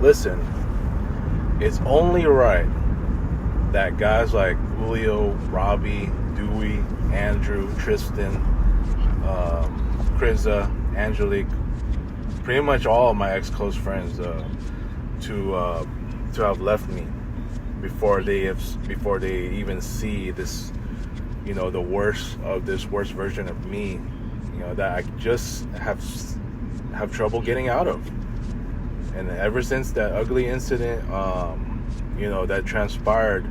Listen, it's only right that guys like Julio, Robbie, Dewey, Andrew, Tristan, Kriza, Angelique, pretty much all of my ex-close friends to have left me before they even see this, the worst of this worst version of me, that I just have trouble getting out of. And ever since that ugly incident, that transpired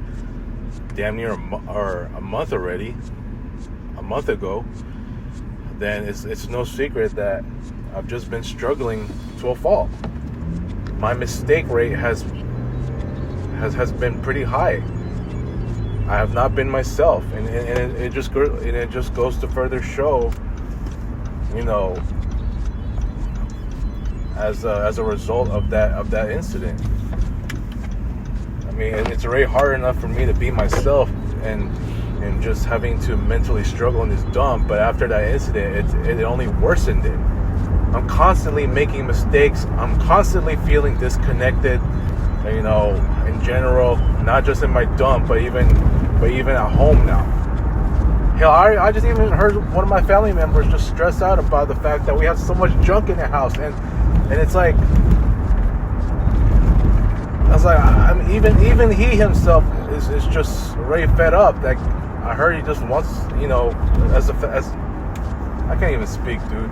damn near a month ago, then it's no secret that I've just been struggling to a fault. My mistake rate has been pretty high. I have not been myself, and it just goes to further show, as a result of that incident. I mean, it's already hard enough for me to be myself and just having to mentally struggle in this dump, but after that incident, it only worsened it. I'm constantly making mistakes. I'm constantly feeling disconnected, in general, not just in my dump, but even at home now. Hell, I just even heard one of my family members just stress out about the fact that we have so much junk in the house, and it's like, I was like, even he himself is just already fed up. Like, I heard he just wants, as I can't even speak, dude.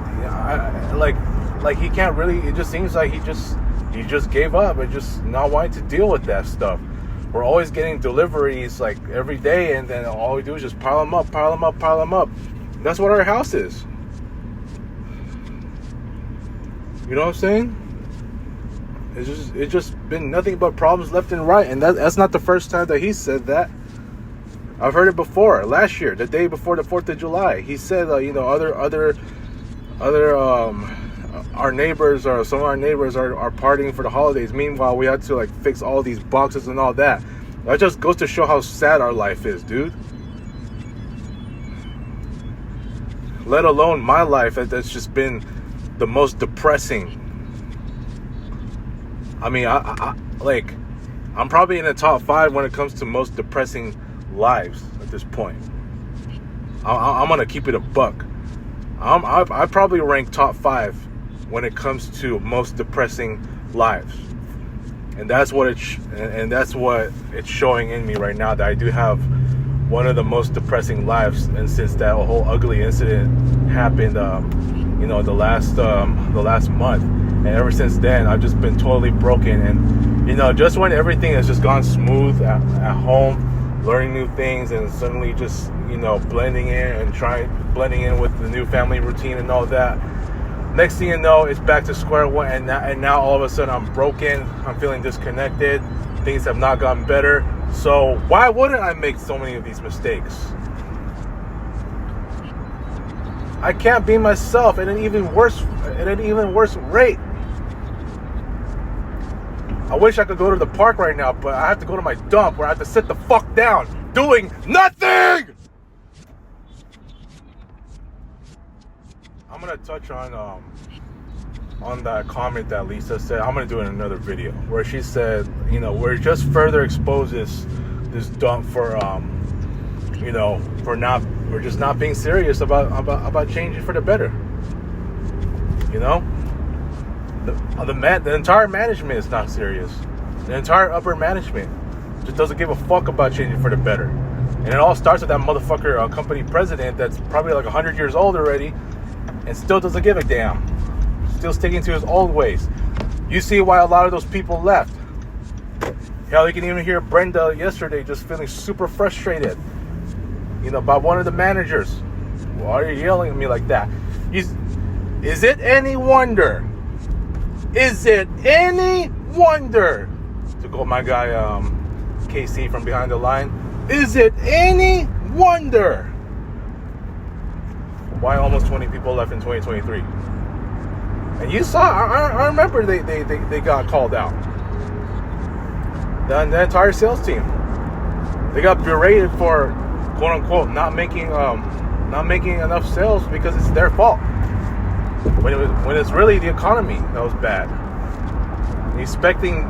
Like he can't really. It just seems like he just gave up and just not wanting to deal with that stuff. We're always getting deliveries like every day, and then all we do is just pile them up. That's what our house is. You know what I'm saying? It's just been nothing but problems left and right, and that's not the first time that he said that. I've heard it before. Last year, the day before the 4th of July, he said, other our neighbors, or some of our neighbors are partying for the holidays. Meanwhile, we had to fix all these boxes and all that. That just goes to show how sad our life is, dude. Let alone my life, that's just been the most depressing. I mean, I'm probably in the top 5 when it comes to most depressing lives at this point. I'm gonna keep it a buck. I probably rank top 5 when it comes to most depressing lives, and that's what it's showing in me right now, that I do have one of the most depressing lives. And since that whole ugly incident happened, the last month, and ever since then, I've just been totally broken. And just when everything has just gone smooth at home, learning new things, and suddenly just blending in with the new family routine and all that, next thing you know, it's back to square one, and now all of a sudden I'm broken. I'm feeling disconnected. Things have not gotten better. So why wouldn't I make so many of these mistakes? I can't be myself at an even worse rate. I wish I could go to the park right now, but I have to go to my dump where I have to sit the fuck down doing nothing. I'm gonna touch on that comment that Lisa said. I'm gonna do it in another video where she said, where it just further exposes this dump for we're just not being serious about changing for the better. The entire management is not serious. The entire upper management just doesn't give a fuck about changing for the better. And it all starts with that motherfucker company president that's probably 100 years old already, and still doesn't give a damn. Still sticking to his old ways. You see why a lot of those people left. Hell, you can even hear Brenda yesterday just feeling super frustrated, by one of the managers. Why are you yelling at me like that? Is it any wonder? To quote my guy, KC from Behind the Line, is it any wonder why almost 20 people left in 2023. And you saw, I remember they got called out. The entire sales team, they got berated for quote unquote not making enough sales because it's their fault. When it's really the economy that was bad. Expecting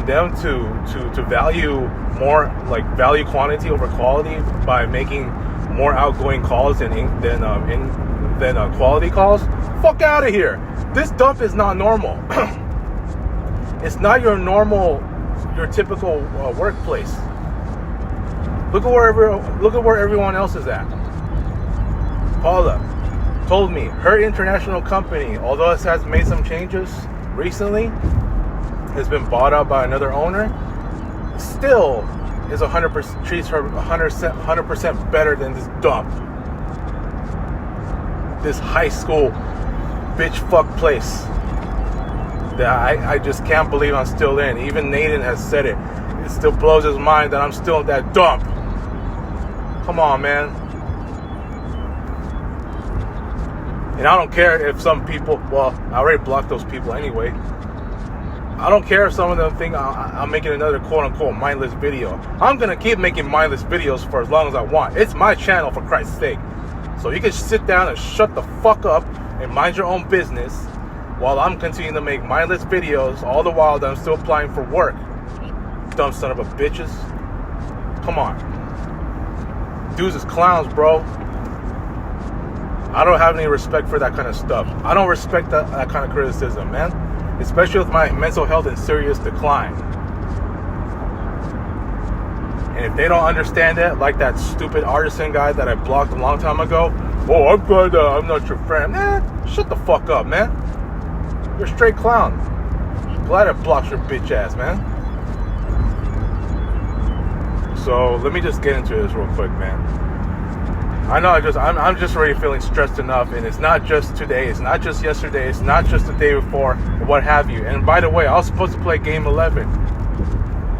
them to value more, like value quantity over quality by making more outgoing calls than quality calls. Fuck out of here. This dump is not normal. It's not your typical workplace. Look at where everyone else is at. Paula told me her international company, although it has made some changes recently, has been bought out by another owner, still is 100% treats her 100% better than this dump, this high school bitch fuck place that I just can't believe I'm still in. Even Nathan has said it. It still blows his mind that I'm still in that dump. Come on, man. And I don't care if some people, well, I already blocked those people anyway. I don't care if some of them think I'm making another quote-unquote mindless video. I'm going to keep making mindless videos for as long as I want. It's my channel, for Christ's sake. So you can sit down and shut the fuck up and mind your own business while I'm continuing to make mindless videos all the while that I'm still applying for work. Dumb son of a bitches. Come on. Dudes is clowns, bro. I don't have any respect for that kind of stuff. I don't respect that kind of criticism, man. Especially with my mental health in serious decline. And if they don't understand that, like that stupid artisan guy that I blocked a long time ago, oh, I'm good, I'm not your friend. Man, shut the fuck up, man. You're a straight clown. Glad I blocked your bitch ass, man. So let me just get into this real quick, man. I know I'm just already feeling stressed enough, and it's not just today, it's not just yesterday, it's not just the day before, or what have you. And by the way, I was supposed to play game 11.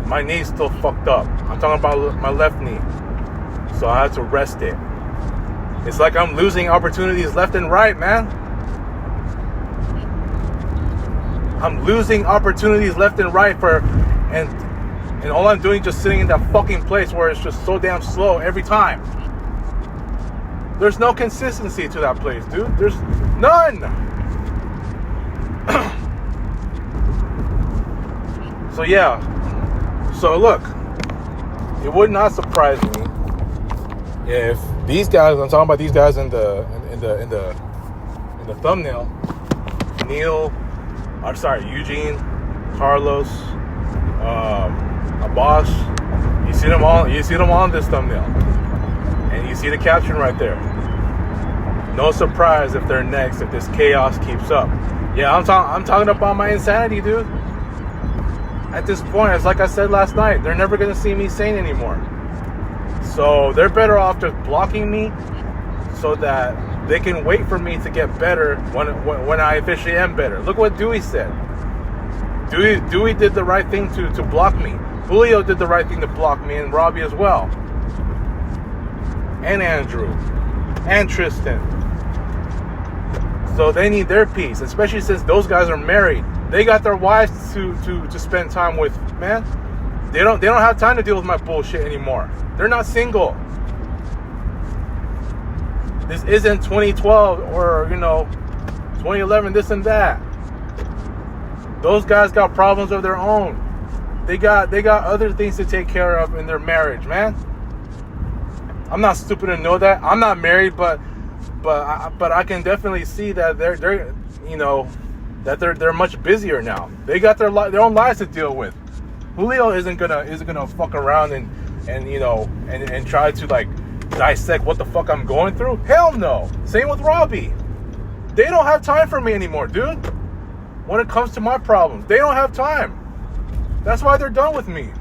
My knee's still fucked up. I'm talking about my left knee. So I had to rest it. It's like I'm losing opportunities left and right, man. I'm losing opportunities left and right and all I'm doing is just sitting in that fucking place where it's just so damn slow every time. There's no consistency to that place, dude. There's none. So yeah. So look, it would not surprise me if these guys, I'm talking about these guys in the thumbnail, Eugene, Carlos, Abbas, you see them all on this thumbnail. And you see the caption right there. No surprise if they're next, if this chaos keeps up. Yeah, I'm talking about my insanity, dude. At this point, it's like I said last night, they're never going to see me sane anymore. So they're better off just blocking me so that they can wait for me to get better when I officially am better. Look what Dewey said. Dewey did the right thing to block me. Julio did the right thing to block me, and Robbie as well. And Andrew. And Tristan. So they need their peace, especially since those guys are married. They got their wives to spend time with, man. They don't have time to deal with my bullshit anymore. They're not single. This isn't 2012 or 2011, this and that. Those guys got problems of their own. They got other things to take care of in their marriage, man. I'm not stupid to know that. I'm not married, but I can definitely see that they're much busier now. They got their own lives to deal with. Julio isn't gonna fuck around and try to like dissect what the fuck I'm going through. Hell no. Same with Robbie. They don't have time for me anymore, dude. When it comes to my problems, they don't have time. That's why they're done with me.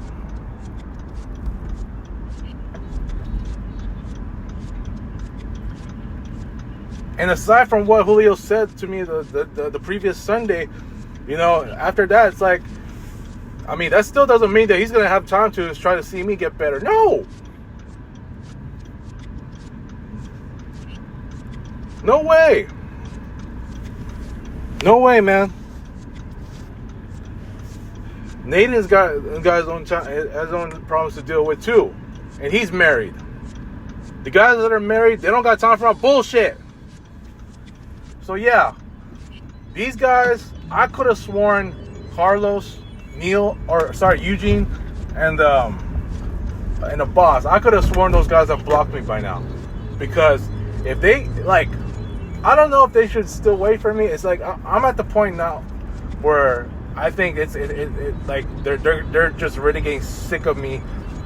And aside from what Julio said to me the previous Sunday, after that, it's like, I mean, that still doesn't mean that he's going to have time to try to see me get better. No. No way. No way, man. Nathan's got his own problems to deal with too, and he's married. The guys that are married, they don't got time for our bullshit. So yeah, these guys, I could have sworn Carlos, Eugene, and the boss. I could have sworn those guys have blocked me by now, because if they like, I don't know if they should still wait for me. It's like I'm at the point now where I think it's like they're just really getting sick of me,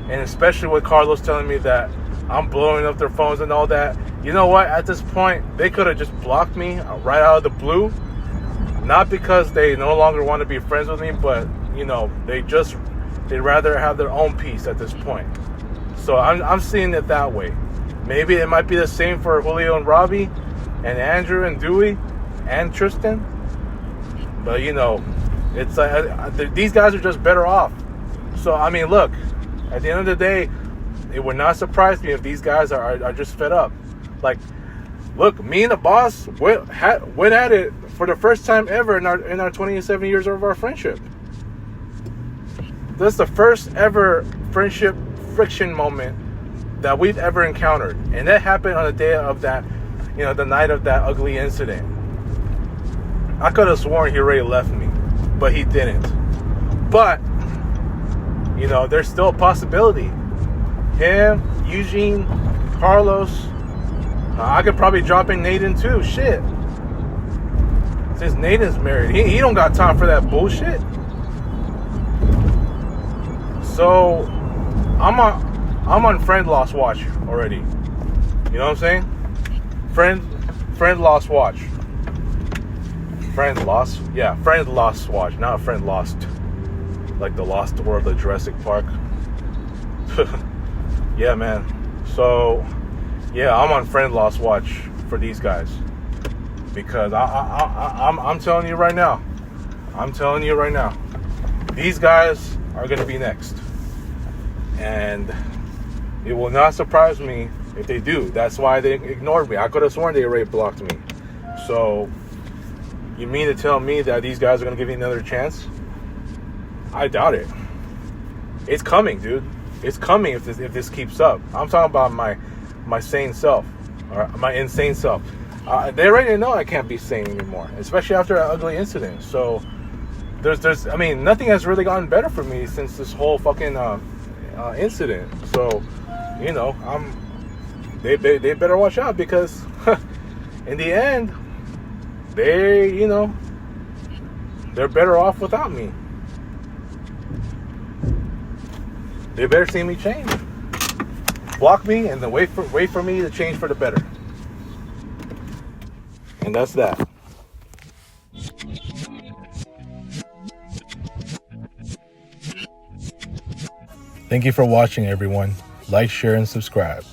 and especially with Carlos telling me that I'm blowing up their phones and all that. You know what? At this point, they could have just blocked me right out of the blue. Not because they no longer want to be friends with me, but you know, they'd rather have their own peace at this point. So I'm seeing it that way. Maybe it might be the same for Julio and Robbie, and Andrew and Dewey, and Tristan. But you know, it's like these guys are just better off. So I mean, look, at the end of the day, it would not surprise me if these guys are just fed up. Like, look, me and the boss went at it for the first time ever in our 27 years of our friendship. This is the first ever friendship friction moment that we've ever encountered, and that happened on the day of that, you know, the night of that ugly incident. I could have sworn he already left me, but he didn't. But you know, there's still a possibility. Him, Eugene, Carlos. I could probably drop in Nathan too. Shit. Since Nathan's married, he don't got time for that bullshit. So I'm on friend lost watch already. You know what I'm saying? Friend lost watch. Friend lost? Yeah, friend lost watch, not a friend lost. Like the lost world of Jurassic Park. Yeah, man. So yeah, I'm on friend lost watch for these guys, because I'm telling you right now. These guys are gonna be next, and it will not surprise me if they do. That's why they ignored me. I could have sworn they already blocked me. So you mean to tell me that these guys are gonna give me another chance? I doubt it. It's coming, dude. It's coming if this keeps up. I'm talking about my sane self, or my insane self. They already know I can't be sane anymore, especially after an ugly incident. So there's I mean, nothing has really gotten better for me since this whole fucking incident. So you know, they better watch out, because in the end, they're better off without me. They better see me change. Block me and then wait for me to change for the better. And that's that. Thank you for watching, everyone. Like, share, and subscribe.